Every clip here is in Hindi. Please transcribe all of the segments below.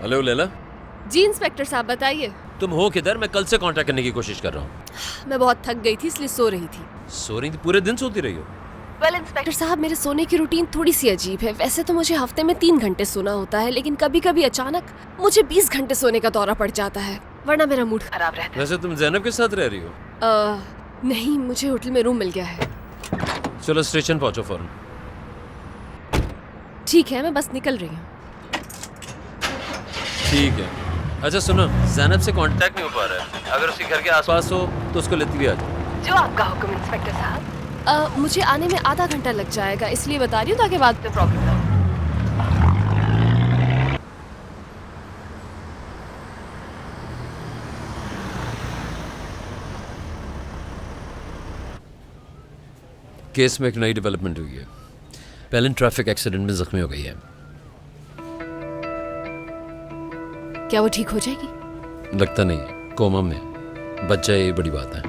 हेलो लैला। जी इंस्पेक्टर साहब बताइए। तुम हो किधर? मैं कल से कांटेक्ट करने की कोशिश कर रहा हूँ। मैं बहुत थक गई थी इसलिए सो रही थी। सो रही थी? पूरे दिन सोती रही हो? वेल इंस्पेक्टर साहब, मेरे सोने की रूटीन थोड़ी सी अजीब है। वैसे तो मुझे हफ्ते में 3 घंटे सोना होता है, लेकिन कभी कभी अचानक मुझे 20 घंटे सोने का दौरा पड़ जाता है, वरना मेरा मूड खराब रहता है। वैसे तुम जैनब के साथ रह रही हो? नहीं, मुझे होटल में रूम मिल गया है। चलो स्टेशन पहुंचो फौरन। ठीक है, मैं बस निकल रही हूँ। ठीक है। अच्छा सुनो, जैनब से कांटेक्ट नहीं हो पा रहा है। अगर उसके घर के आसपास हो तो उसको लेती भी आ जाओ। जो आपका हुक्म इंस्पेक्टर साहब। मुझे आने में आधा घंटा लग जाएगा, इसलिए बता रही हूँ ताकि बाद में प्रॉब्लम ना हो। केस में एक नई डेवलपमेंट हुई है। पेलिन ट्रैफिक एक्सीडेंट में जख्मी हो गई है। क्या वो ठीक हो जाएगी? लगता नहीं है, कोमा में। बच जाए ये बड़ी बात है।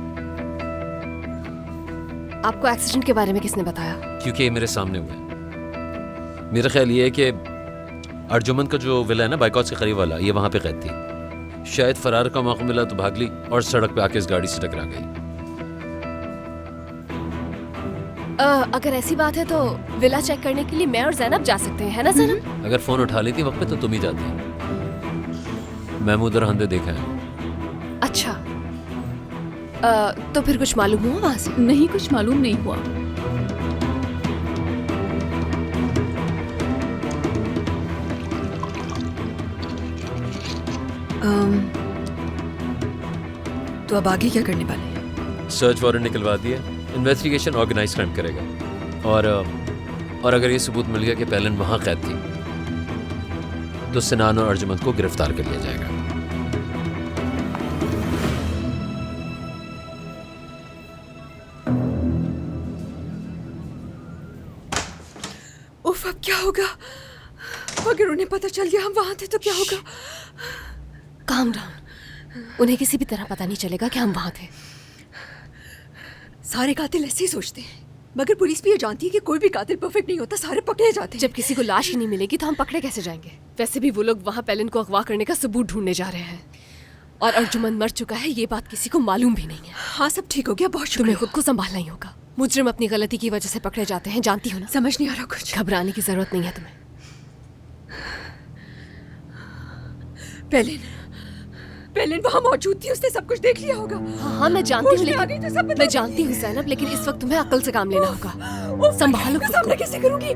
आपको एक्सीडेंट के बारे में किसने बताया? क्योंकि ये मेरे सामने हुआ है। मेरा ख्याल ये है कि अर्जुमन का जो विला है ना, बाइकॉट्स के करीब वाला, ये वहां पे कैद थी। शायद फरार का मौका मिला तो भाग ली और सड़क पे आके इस गाड़ी से टकरा गई। अगर ऐसी बात है तो विला चेक करने के लिए मैं और जैनब जा सकते हैं, है ना जैनब? अगर फोन उठा लेती वक्त पे तो तुम ही जाती। महमूद और हंदे देखा है। अच्छा, तो फिर कुछ मालूम हुआ वहाँ से? नहीं, कुछ मालूम नहीं हुआ। तो अब आगे क्या करने वाले हैं? सर्च वारंट निकलवा दिया। इन्वेस्टिगेशन ऑर्गेनाइज क्राइम करेगा। और अगर ये सबूत मिल गया कि पेलिन वहाँ कैद थी तो सिनान और अर्जुमन को गिरफ्तार कर लिया जाएगा। उफ, अब क्या होगा? अगर उन्हें पता चल गया हम वहां थे तो क्या होगा? Calm down. उन्हें किसी भी तरह पता नहीं चलेगा कि हम वहाँ थे। सारे कातिल ऐसे ही सोचते हैं, मगर पुलिस भी ये जानती है कि कोई भी कातिल परफेक्ट नहीं होता, सारे पकड़े जाते हैं। जब किसी को लाश ही नहीं मिलेगी तो हम पकड़े कैसे जाएंगे? वैसे भी वो लोग वहाँ पेलिन को अगवा करने का सबूत ढूंढने जा रहे हैं, और अर्जुमन मर चुका है ये बात किसी को मालूम भी नहीं है। हाँ, सब ठीक हो गया, बहुत तुम्हें शुक्रिया। खुद को संभालना ही होगा। मुजरिम अपनी गलती की वजह से पकड़े जाते हैं, जानती हो ना? समझ नहीं आ रहा कुछ। घबराने की जरूरत नहीं है तुम्हें। पेलिन वहाँ मौजूद थी, उसने सब कुछ देख लिया होगा। हाँ मैं जानती हूँ, होश में आ गई तो सब लेकिन बता मैं जानती हूँ जैनब, लेकिन इस वक्त तुम्हें अक्ल से काम लेना होगा। संभालो मैं खुद सामना को। कैसे करूंगी?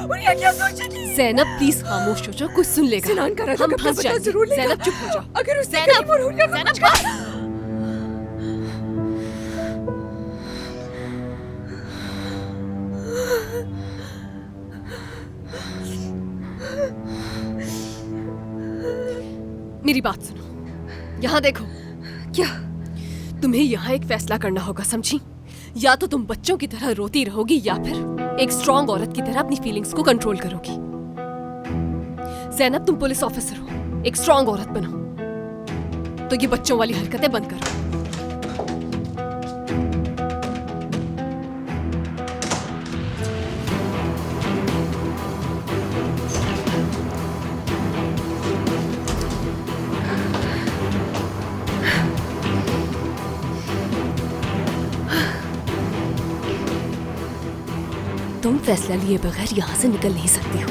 हुरिया क्या सोचेगी? जैनब प्लीज खामोश हो जाओ, कुछ सुन लेगा। सिनान का राजा हम कब फंस पता जाएंगे। जरूर लेगा। जैनब चुप हो जाओ। अगर उसने जैनब, कहीं पर हुरिया को जैनब कुछ कहा- मेरी बात सुनो, यहाँ देखो। क्या? तुम्हें यहाँ एक फैसला करना होगा, समझी? या तो तुम बच्चों की तरह रोती रहोगी या फिर एक स्ट्रॉन्ग औरत की तरह अपनी फीलिंग्स को कंट्रोल करोगी। जैनब, तुम पुलिस ऑफिसर हो, एक स्ट्रॉन्ग औरत बनो, तो ये बच्चों वाली हरकतें बंद करो। तुम फैसला लिए बगैर यहाँ से निकल नहीं सकती हो।